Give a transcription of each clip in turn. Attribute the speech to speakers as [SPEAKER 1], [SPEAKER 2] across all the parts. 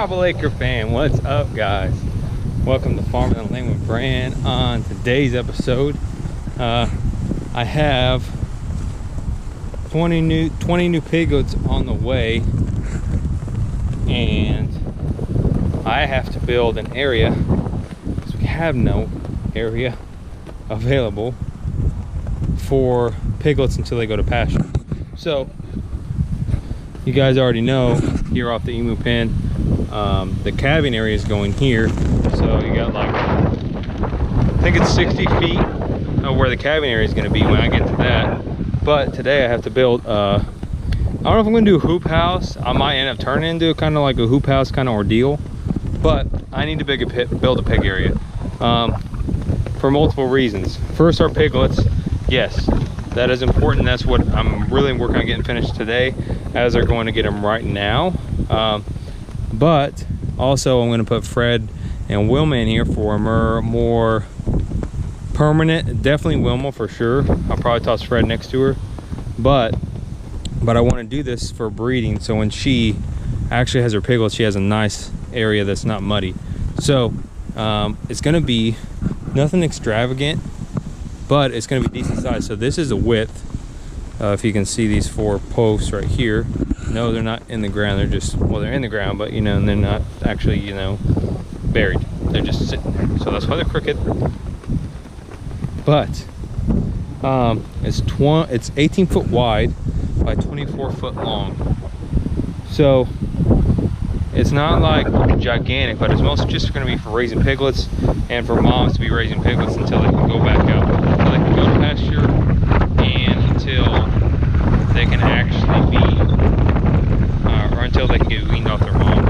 [SPEAKER 1] Tribal Acre Fam, what's up guys? Welcome to Farming and Land with Brand. On today's episode, I have 20 new piglets on the way, and I have to build an area because we have no area available for piglets until they go to pasture. So you guys already know, here off the emu pen, the calving area is going here. So you got like, I think it's 60 feet of where the calving area is going to be when I get to that. But today I have to build, I don't know if I'm going to do a hoop house. I might end up turning into kind of like a hoop house kind of ordeal. But I need to build a pig area for multiple reasons. First, our piglets. Yes, that is important. That's what I'm really working on getting finished today, as they're going to get them right now. But also I'm going to put Fred and Wilma in here for a more permanent. Definitely Wilma for sure. I'll probably toss Fred next to her, but I want to do this for breeding, so when she actually has her piglets, she has a nice area that's not muddy. So it's going to be nothing extravagant, but it's going to be decent size. So this is a width. If you can see these 4 posts right here. No, they're not in the ground. They're just, well, they're in the ground, but you know, and they're not actually, you know, buried. They're just sitting there. So that's why they're crooked. But it's 18 foot wide by 24 foot long. So it's not like gigantic, but it's mostly just going to be for raising piglets and for moms to be raising piglets until they can go back out, until they can go to pasture, and until they can actually be, or until they can get weaned off their mom.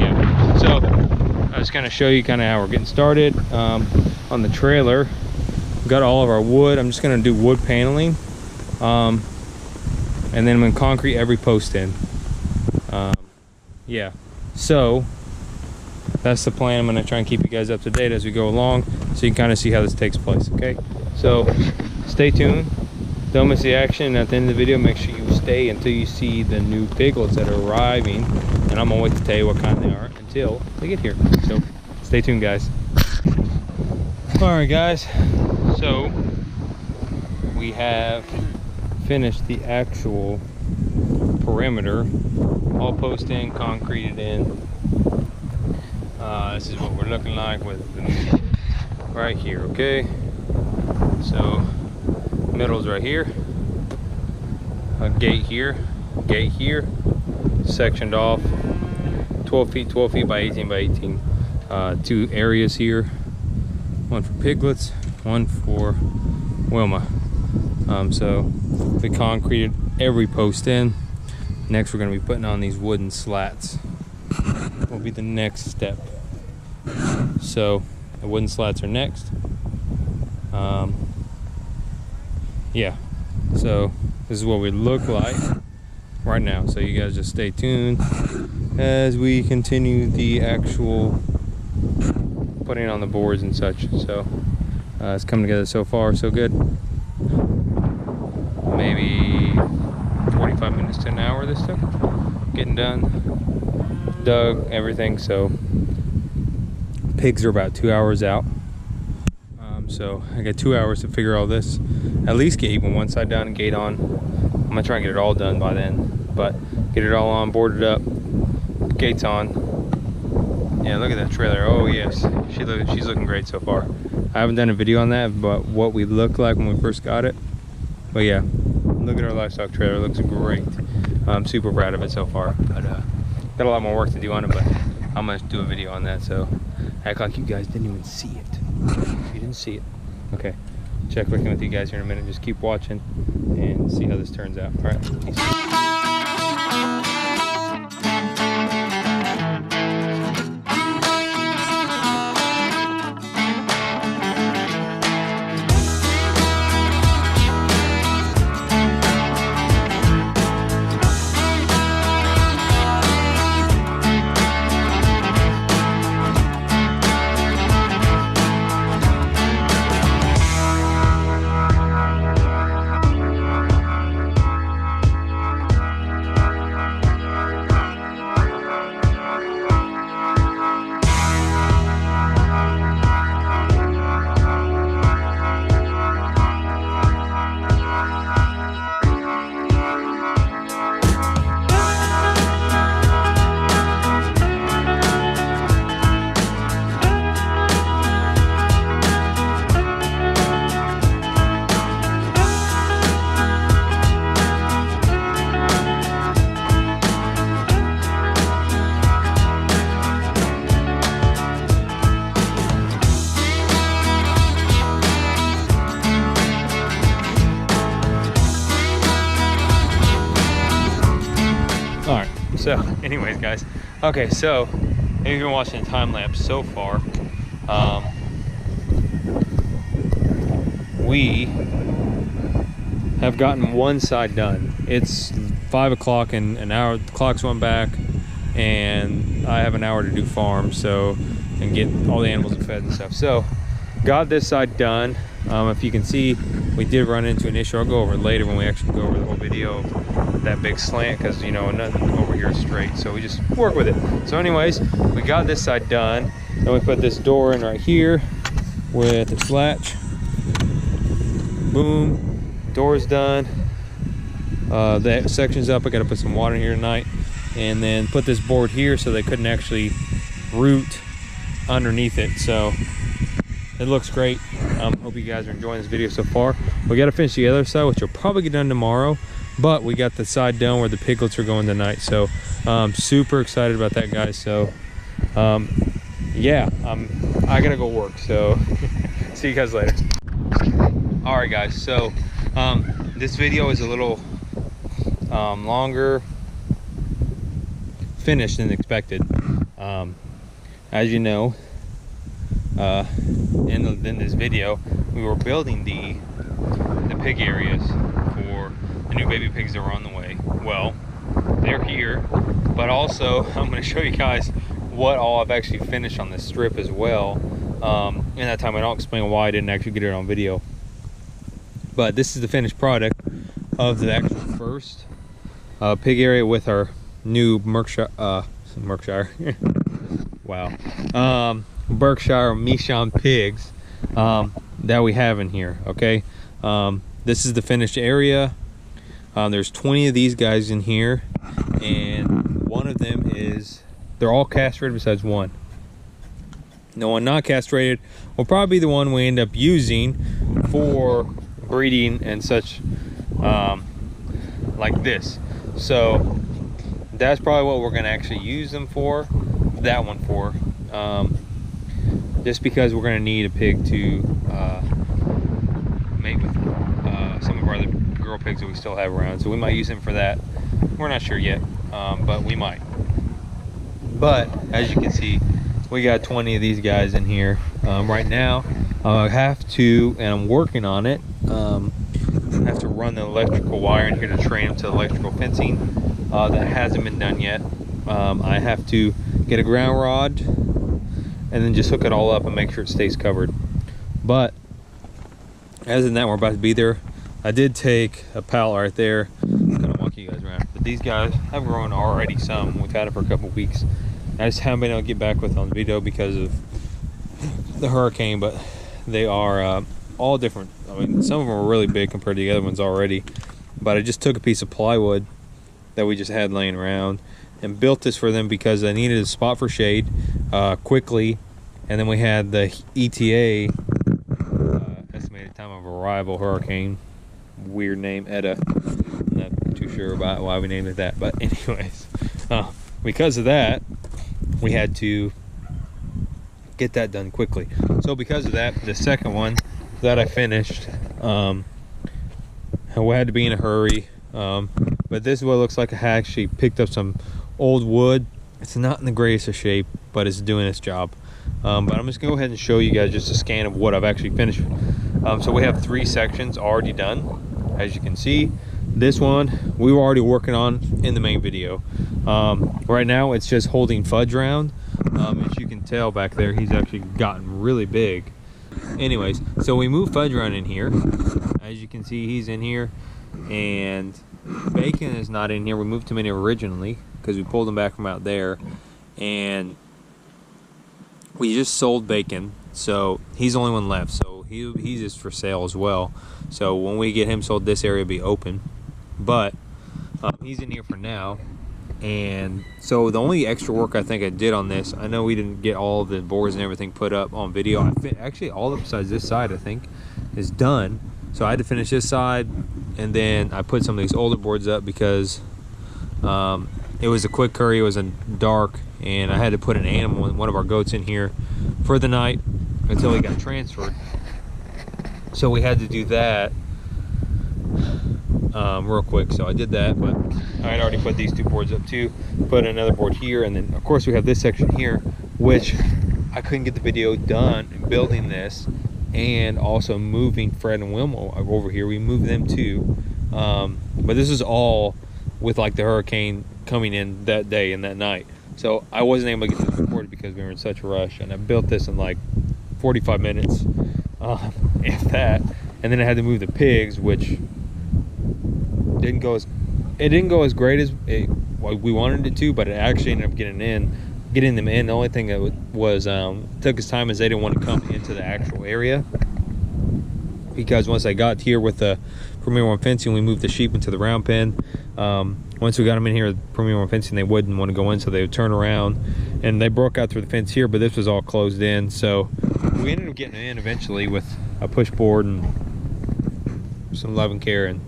[SPEAKER 1] Yeah. So I was going to show you kind of how we're getting started. On the trailer, we've got all of our wood. I'm just going to do wood paneling, and then I'm going to concrete every post in. Yeah, so that's the plan. I'm going to try and keep you guys up to date as we go along, so you can kind of see how this takes place. Okay, so stay tuned, don't miss the action. At the end of the video, make sure you stay until you see the new piglets that are arriving, and I'm gonna wait to tell you what kind they are until they get here. So stay tuned guys. All right guys, so we have finished the actual perimeter, all post in, concreted in. This is what we're looking like with the right here. Okay, so middle's right here, a gate here, sectioned off 12 feet by 18 by 18. 2 areas here, one for piglets, one for Wilma. So we concreted every post in. Next we're going to be putting on these wooden slats. Will be the next step. So the wooden slats are next. Yeah, so this is what we look like right now. So you guys just stay tuned as we continue the actual putting on the boards and such. So it's coming together so far so good. Maybe 45 minutes to an hour this took getting done, dug everything. So pigs are about 2 hours out. So I got 2 hours to figure all this, at least get even one side done and gate on. I'm gonna try and get it all done by then, but get it all on, boarded up, gates on. Yeah, look at that trailer. Oh yes, she's looking great so far. I haven't done a video on that, but what we looked like when we first got it. But yeah, look at our livestock trailer. It looks great. I'm super proud of it so far, but got a lot more work to do on it, but I'm gonna do a video on that. So act like you guys didn't even see it. You didn't see it. Okay, check back in with you guys here in a minute. Just keep watching and see how this turns out. All right, peace. right, guys. Okay, so if you've been watching the time lapse so far, we have gotten one side done. It's 5 o'clock and an hour, the clock's went back, and I have an hour to do farm, so, and get all the animals fed and stuff. So got this side done. If you can see, we did run into an issue. I'll go over it later when we actually go over the whole video of that big slant, because you know nothing over here is straight, so we just work with it. So anyways, we got this side done. Then we put this door in right here with its latch. Boom, door's done. That section's up. I gotta put some water in here tonight, and then put this board here so they couldn't actually root underneath it. So it looks great. Hope you guys are enjoying this video so far. We got to finish the other side, which will probably get done tomorrow, but we got the side done where the piglets are going tonight. So super excited about that, guys. So yeah, I gotta go work, so see you guys later. All right, guys, so this video is a little longer finished than expected. As you know, in this video, we were building the pig areas for the new baby pigs that were on the way. Well, they're here, but also I'm going to show you guys what all I've actually finished on this strip as well. In that time, I'll explain why I didn't actually get it on video. But this is the finished product of the actual first pig area with our new Berkshire wow, Berkshire Michon pigs that we have in here. Okay, this is the finished area. There's 20 of these guys in here, and one of them is, they're all castrated besides one. The one not castrated will probably be the one we end up using for breeding and such, like this. So that's probably what we're going to actually use them for, that one for, just because we're going to need a pig to mate with some of our other girl pigs that we still have around, so we might use them for that. We're not sure yet, but we might. But as you can see, we got 20 of these guys in here right now. I have to, and I'm working on it, I have to run the electrical wire in here to train them to electrical fencing. That hasn't been done yet. I have to get a ground rod and then just hook it all up and make sure it stays covered. But other than that, we're about to be there. I did take a pallet right there. I'm gonna walk you guys around. But these guys have grown already some. We've had it for a couple weeks. I just haven't been able to get back with on the video because of the hurricane, but they are all different. I mean, some of them are really big compared to the other ones already. But I just took a piece of plywood that we just had laying around and built this for them because I needed a spot for shade quickly. And then we had the ETA, estimated time of arrival, hurricane, weird name, Etta. I'm not too sure about why we named it that, but anyways, because of that, we had to get that done quickly. So because of that, the second one that I finished, I had to be in a hurry. But this is what it looks like. I actually picked up some old wood. It's not in the greatest of shape, but it's doing its job. But I'm just gonna go ahead and show you guys just a scan of what I've actually finished. So we have 3 sections already done. As you can see, this one we were already working on in the main video. Right now it's just holding Fudge around. As you can tell back there, he's actually gotten really big. Anyways, so we moved Fudge around in here. As you can see, he's in here, and Bacon is not in here. We moved him in here originally because we pulled him back from out there, and we just sold Bacon, so he's the only one left. So he's just for sale as well. So when we get him sold, this area will be open, but he's in here for now. And so the only extra work I think I did on this, I know we didn't get all the boards and everything put up on video. Actually, all up besides this side, I think, is done. So I had to finish this side, and then I put some of these older boards up because it was a quick curry. It was a dark, and I had to put an animal, one of our goats, in here for the night until he got transferred. So we had to do that. real quick. So I did that, but I had already put these 2 boards up too, put another board here, and then of course we have this section here, which I couldn't get the video done building this, and also moving Fred and Wilma over here. We moved them too, but this is all with like the hurricane coming in that day and that night, so I wasn't able to get this recorded because we were in such a rush, and I built this in like 45 minutes, if that. And then I had to move the pigs, which didn't go as great as we wanted it to, but it actually ended up getting them in. The only thing that was took us time is they didn't want to come into the actual area, because once I got here with the Premier One fencing, we moved the sheep into the round pen. Once we got them in here with Premier One fencing, they wouldn't want to go in, so they would turn around, and they broke out through the fence here, but this was all closed in, so we ended up getting them in eventually with a push board and some love and care and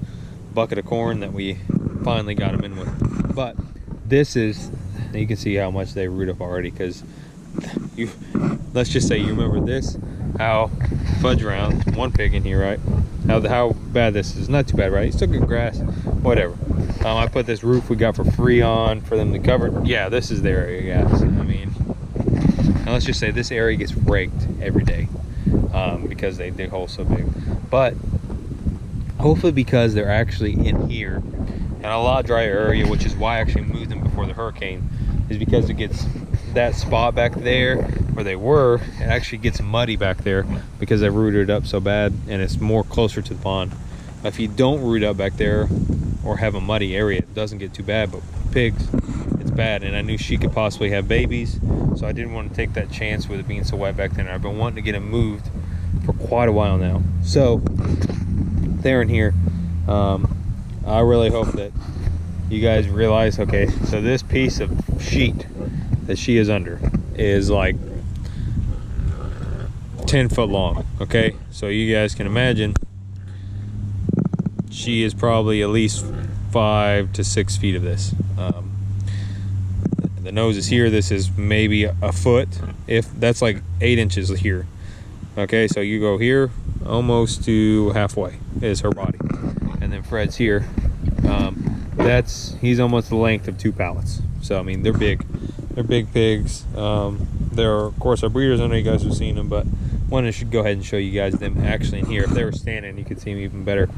[SPEAKER 1] bucket of corn that we finally got them in with. But this is, you can see how much they root up already, because let's just say you remember this, how fudge round, one pig in here, right? How bad this is. Not too bad, right? It's still good grass, whatever. I put this roof we got for free on for them to cover. Yeah, this is their area, guys. I mean, now let's just say this area gets raked every day, because they dig holes so big. But hopefully, because they're actually in here and a lot drier area, which is why I actually moved them before the hurricane, is because it gets that spot back there where they were, it actually gets muddy back there because they've rooted up so bad, and it's more closer to the pond. If you don't root up back there or have a muddy area, it doesn't get too bad, but pigs, it's bad. And I knew she could possibly have babies, so I didn't want to take that chance with it being so wet back then. I've been wanting to get them moved for quite a while now. So they're in here. I really hope that you guys realize, okay, so this piece of sheet that she is under is like 10 foot long, okay? So you guys can imagine she is probably at least 5 to 6 feet of this. The nose is here. This is maybe a foot, if that's like 8 inches here. Okay, so you go here almost to halfway is her body, and then Fred's here. He's almost the length of 2 pallets. So I mean, they're big pigs. They're of course our breeders. I know you guys have seen them, but I should go ahead and show you guys them actually in here. If they were standing, you could see them even better,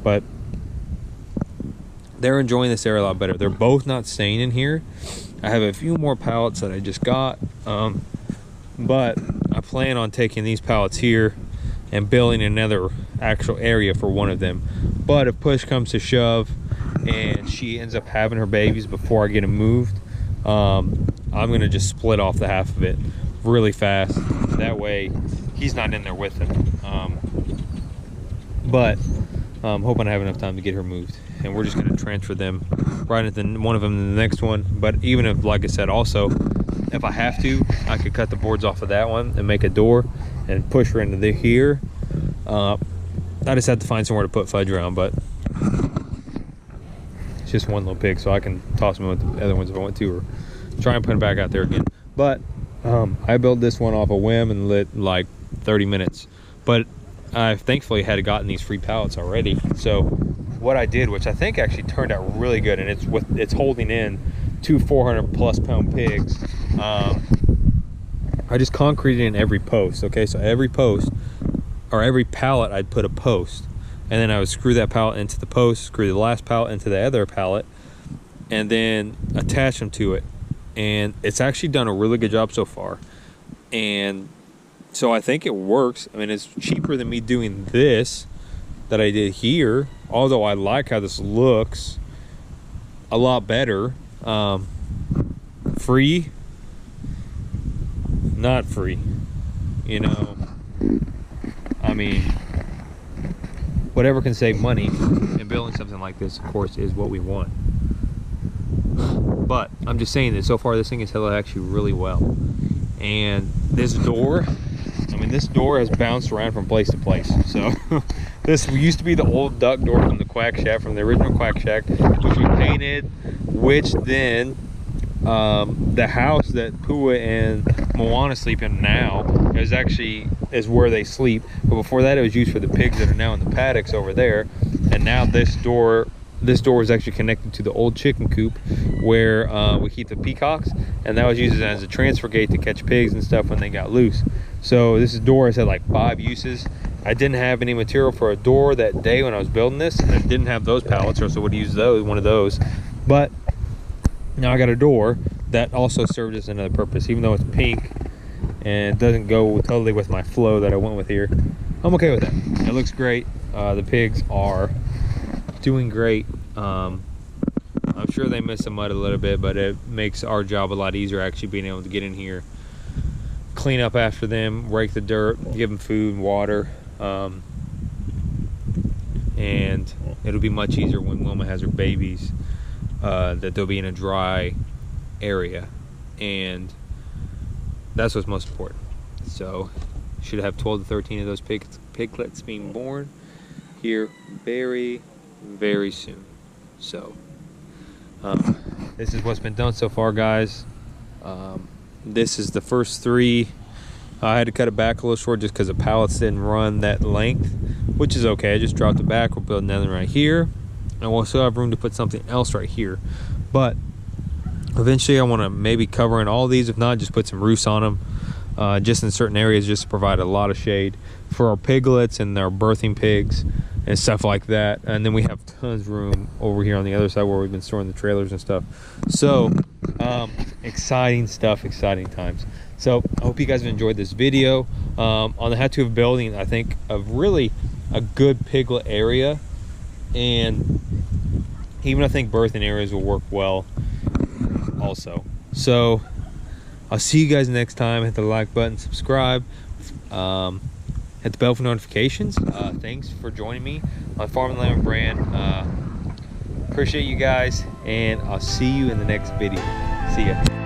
[SPEAKER 1] but they're enjoying this area a lot better. They're both not staying in here. I have a few more pallets that I just got, but I plan on taking these pallets here and building another actual area for one of them. But if push comes to shove and she ends up having her babies before I get them moved, I'm gonna just split off the half of it really fast. That way he's not in there with them. But I'm hoping I have enough time to get her moved, and we're just gonna transfer them right at one of them to the next one. But even if, like I said, also if I have to, I could cut the boards off of that one and make a door and push her into here. I just had to find somewhere to put fudge around, but it's just one little pig, so I can toss them with the other ones if I want to, or try and put them back out there again. But I built this one off a whim and lit like 30 minutes, but I thankfully had gotten these free pallets already. So what I did, which I think actually turned out really good, and it's holding in 2 400+ pound pigs. I just concreted in every post. Okay, so every post or every pallet, I'd put a post, and then I would screw that pallet into the post, screw the last pallet into the other pallet, and then attach them to it. And it's actually done a really good job so far, and so I think it works. I mean, it's cheaper than me doing this that I did here, although I like how this looks a lot better. Free, not free, you know. I mean, whatever can save money, and building something like this, of course, is what we want. But I'm just saying that so far this thing has held actually really well. And this door, I mean, this door has bounced around from place to place. So this used to be the old duck door from the Quack Shack, from the original Quack Shack, which we painted, which then the house that Pua and Moana sleep in now is where they sleep. But before that, it was used for the pigs that are now in the paddocks over there. And now this door this door is actually connected to the old chicken coop where we keep the peacocks, and that was used as a transfer gate to catch pigs and stuff when they got loose. So this door has had like 5 uses. I didn't have any material for a door that day when I was building this, and I didn't have those pallets, or so I would use one of those. But now I got a door that also served as another purpose, even though it's pink and it doesn't go totally with my flow that I went with here. I'm okay with that. It looks great. The pigs are doing great. I'm sure they miss the mud a little bit, but it makes our job a lot easier actually being able to get in here, clean up after them, rake the dirt, give them food and water. And it'll be much easier when Wilma has her babies, that they'll be in a dry area, and that's what's most important. So should have 12 to 13 of those piglets being born here very, very soon. So this is what's been done so far, guys. This is the first 3. I had to cut it back a little short just because the pallets didn't run that length, which is okay. I just dropped it back. We'll build another right here, and we'll still have room to put something else right here. But eventually I want to maybe cover in all these. If not, just put some roofs on them, just in certain areas, just to provide a lot of shade for our piglets and our birthing pigs and stuff like that. And then we have tons of room over here on the other side where we've been storing the trailers and stuff. So exciting stuff, exciting times. So I hope you guys have enjoyed this video on the how to of building, I think, of really a good piglet area, and even I think birthing areas will work well also. So I'll see you guys next time. Hit the like button, subscribe, hit the bell for notifications. Thanks for joining me on Farm and Land Brand. Appreciate you guys, and I'll see you in the next video. See ya.